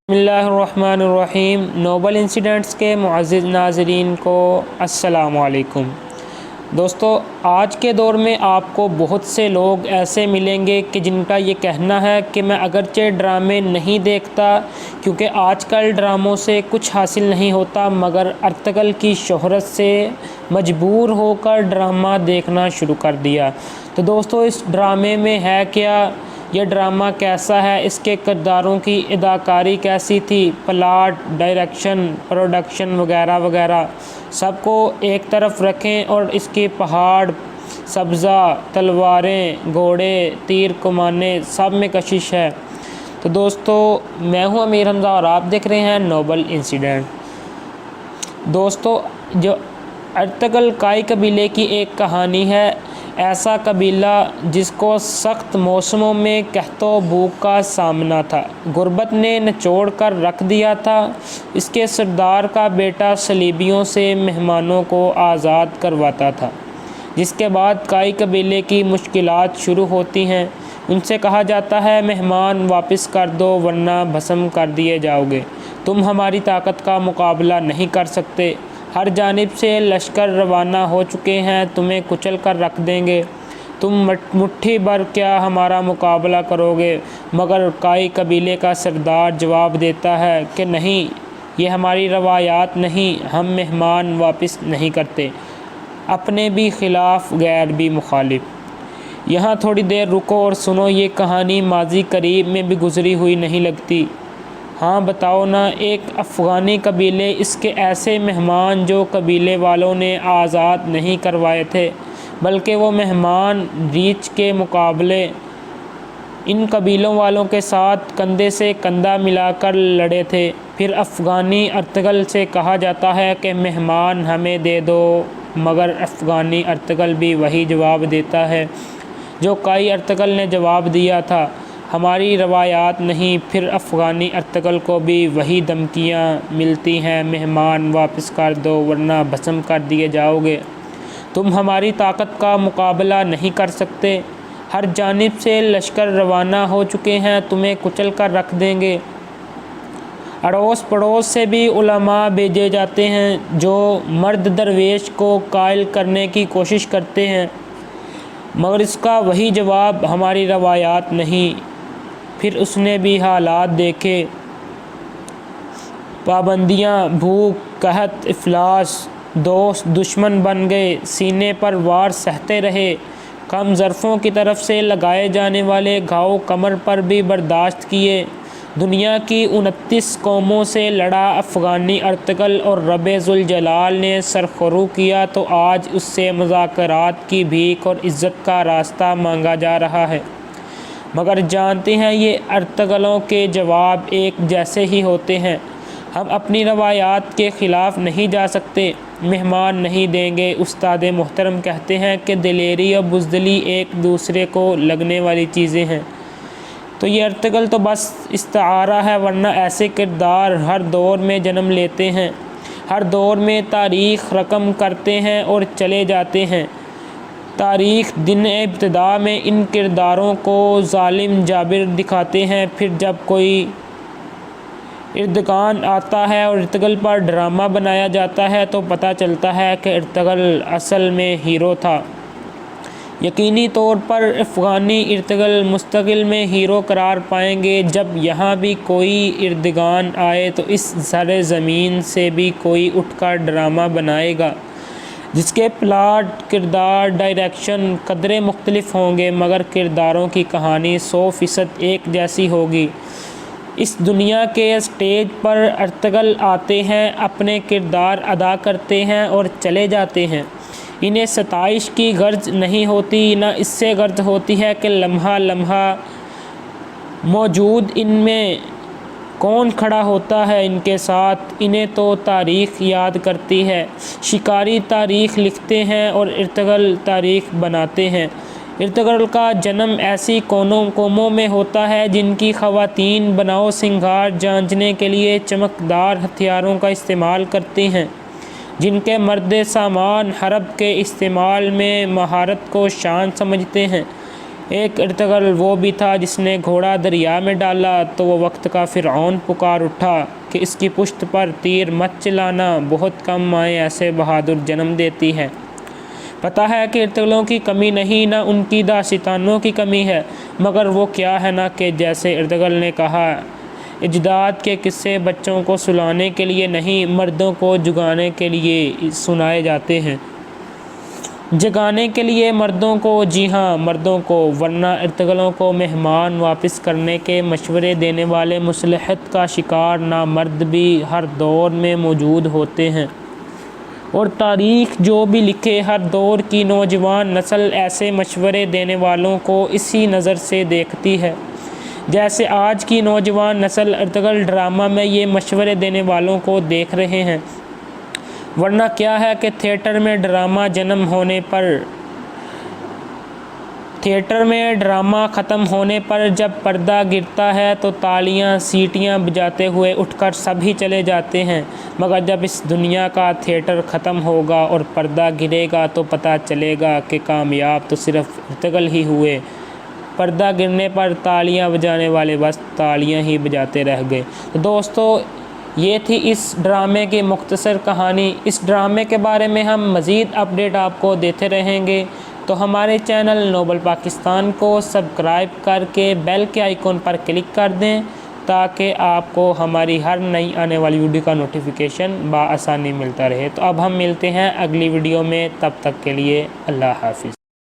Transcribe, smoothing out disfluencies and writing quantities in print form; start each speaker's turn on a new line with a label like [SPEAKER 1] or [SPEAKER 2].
[SPEAKER 1] بسم اللہ الرحمن الرحیم۔ نوبل انسیڈنٹس کے معزز ناظرین کو السلام علیکم۔ دوستو، آج کے دور میں آپ کو بہت سے لوگ ایسے ملیں گے کہ جن کا یہ کہنا ہے کہ میں اگرچہ ڈرامے نہیں دیکھتا کیونکہ آج کل ڈراموں سے کچھ حاصل نہیں ہوتا، مگر ارطغرل کی شہرت سے مجبور ہو کر ڈرامہ دیکھنا شروع کر دیا۔ تو دوستو، اس ڈرامے میں ہے کیا؟ یہ ڈرامہ کیسا ہے؟ اس کے کرداروں کی اداکاری کیسی تھی؟ پلاٹ، ڈائریکشن، پروڈکشن وغیرہ وغیرہ سب کو ایک طرف رکھیں اور اس کی پہاڑ، سبزہ، تلواریں، گھوڑے، تیر کمانیں سب میں کشش ہے۔ تو دوستو، میں ہوں امیر حمزہ اور آپ دیکھ رہے ہیں نوبل انسیڈنٹ۔ دوستو، جو ارطغرل کائی قبیلے کی ایک کہانی ہے، ایسا قبیلہ جس کو سخت موسموں میں قحط و بھوک کا سامنا تھا، غربت نے نچوڑ کر رکھ دیا تھا۔ اس کے سردار کا بیٹا صلیبیوں سے مہمانوں کو آزاد کرواتا تھا، جس کے بعد کائی قبیلے کی مشکلات شروع ہوتی ہیں۔ ان سے کہا جاتا ہے، مہمان واپس کر دو ورنہ بھسم کر دیے جاؤ گے، تم ہماری طاقت کا مقابلہ نہیں کر سکتے، ہر جانب سے لشکر روانہ ہو چکے ہیں، تمہیں کچل کر رکھ دیں گے، تم مٹھی بھر کیا ہمارا مقابلہ کرو گے؟ مگر کائی قبیلے کا سردار جواب دیتا ہے کہ نہیں، یہ ہماری روایات نہیں، ہم مہمان واپس نہیں کرتے، اپنے بھی خلاف غیر بھی مخالف۔ یہاں تھوڑی دیر رکو اور سنو، یہ کہانی ماضی قریب میں بھی گزری ہوئی نہیں لگتی؟ ہاں بتاؤ نا، ایک افغانی قبیلے، اس کے ایسے مہمان جو قبیلے والوں نے آزاد نہیں کروائے تھے، بلکہ وہ مہمان ریچھ کے مقابلے ان قبیلوں والوں کے ساتھ کندھے سے کندھا ملا کر لڑے تھے۔ پھر افغانی ارطغرل سے کہا جاتا ہے کہ مہمان ہمیں دے دو، مگر افغانی ارطغرل بھی وہی جواب دیتا ہے جو کائی ارطغرل نے جواب دیا تھا، ہماری روایات نہیں۔ پھر افغانی ارطغرل کو بھی وہی دھمکیاں ملتی ہیں، مہمان واپس کر دو ورنہ بھسم کر دیے جاؤ گے، تم ہماری طاقت کا مقابلہ نہیں کر سکتے، ہر جانب سے لشکر روانہ ہو چکے ہیں، تمہیں کچل کر رکھ دیں گے۔ اڑوس پڑوس سے بھی علماء بھیجے جاتے ہیں جو مرد درویش کو قائل کرنے کی کوشش کرتے ہیں، مگر اس کا وہی جواب، ہماری روایات نہیں۔ پھر اس نے بھی حالات دیکھے، پابندیاں، بھوک، قحط، افلاس، دوست دشمن بن گئے، سینے پر وار سہتے رہے، کم ظرفوں کی طرف سے لگائے جانے والے گھاؤ کمر پر بھی برداشت کیے۔ دنیا کی 29 قوموں سے لڑا افغانی ارطغرل اور رب ذوالجلال نے سرخرو کیا تو آج اس سے مذاکرات کی بھیک اور عزت کا راستہ مانگا جا رہا ہے، مگر جانتے ہیں یہ ارطغرلوں کے جواب ایک جیسے ہی ہوتے ہیں، ہم اپنی روایات کے خلاف نہیں جا سکتے، مہمان نہیں دیں گے۔ استاد محترم کہتے ہیں کہ دلیری اور بزدلی ایک دوسرے کو لگنے والی چیزیں ہیں۔ تو یہ ارطغرل تو بس استعارہ ہے، ورنہ ایسے کردار ہر دور میں جنم لیتے ہیں، ہر دور میں تاریخ رقم کرتے ہیں اور چلے جاتے ہیں۔ تاریخ دن ابتدا میں ان کرداروں کو ظالم جابر دکھاتے ہیں، پھر جب کوئی اردگان آتا ہے اور ارطغرل پر ڈرامہ بنایا جاتا ہے تو پتہ چلتا ہے کہ ارطغرل اصل میں ہیرو تھا۔ یقینی طور پر افغانی ارطغرل مستقبل میں ہیرو قرار پائیں گے۔ جب یہاں بھی کوئی اردگان آئے تو اس زر زمین سے بھی کوئی اٹھ کر ڈرامہ بنائے گا جس کے پلاٹ، کردار، ڈائریکشن قدرے مختلف ہوں گے، مگر کرداروں کی کہانی 100% ایک جیسی ہوگی۔ اس دنیا کے اسٹیج پر ارطغرل آتے ہیں، اپنے کردار ادا کرتے ہیں اور چلے جاتے ہیں، انہیں ستائش کی غرض نہیں ہوتی، نہ اس سے غرض ہوتی ہے کہ لمحہ لمحہ موجود ان میں کون کھڑا ہوتا ہے ان کے ساتھ، انہیں تو تاریخ یاد کرتی ہے۔ شکاری تاریخ لکھتے ہیں اور ارطغرل تاریخ بناتے ہیں۔ ارطغرل کا جنم ایسی قوموں میں ہوتا ہے جن کی خواتین بناؤ سنگھار جانچنے کے لیے چمکدار ہتھیاروں کا استعمال کرتے ہیں، جن کے مرد سامان حرب کے استعمال میں مہارت کو شان سمجھتے ہیں۔ ایک ارطغرل وہ بھی تھا جس نے گھوڑا دریا میں ڈالا تو وہ وقت کا فرعون پکار اٹھا کہ اس کی پشت پر تیر مت چلانا، بہت کم مائیں ایسے بہادر جنم دیتی ہے۔ پتہ ہے کہ ارطغرلوں کی کمی نہیں، نہ ان کی داستانوں کی کمی ہے، مگر وہ کیا ہے نا کہ جیسے ارطغرل نے کہا، اجداد کے قصے بچوں کو سلانے کے لیے نہیں، مردوں کو جگانے کے لیے سنائے جاتے ہیں۔ جگانے کے لیے مردوں کو، جی ہاں مردوں کو، ورنہ ارطغرلوں کو مہمان واپس کرنے کے مشورے دینے والے مصلحت کا شکار نامرد بھی ہر دور میں موجود ہوتے ہیں، اور تاریخ جو بھی لکھے ہر دور کی نوجوان نسل ایسے مشورے دینے والوں کو اسی نظر سے دیکھتی ہے جیسے آج کی نوجوان نسل ارطغرل ڈرامہ میں یہ مشورے دینے والوں کو دیکھ رہے ہیں۔ ورنہ کیا ہے کہ تھیٹر میں ڈرامہ ختم ہونے پر جب پردہ گرتا ہے تو تالیاں سیٹیاں بجاتے ہوئے اٹھ کر سب ہی چلے جاتے ہیں، مگر جب اس دنیا کا تھیٹر ختم ہوگا اور پردہ گرے گا تو پتہ چلے گا کہ کامیاب تو صرف ارطغرل ہی ہوئے۔ پردہ گرنے پر تالیاں بجانے والے بس تالیاں ہی بجاتے رہ گئے۔ تو دوستو، یہ تھی اس ڈرامے کی مختصر کہانی۔ اس ڈرامے کے بارے میں ہم مزید اپڈیٹ آپ کو دیتے رہیں گے، تو ہمارے چینل نوبل پاکستان کو سبسکرائب کر کے بیل کے آئیکن پر کلک کر دیں تاکہ آپ کو ہماری ہر نئی آنے والی ویڈیو کا نوٹیفیکیشن بآسانی ملتا رہے۔ تو اب ہم ملتے ہیں اگلی ویڈیو میں، تب تک کے لیے اللہ حافظ۔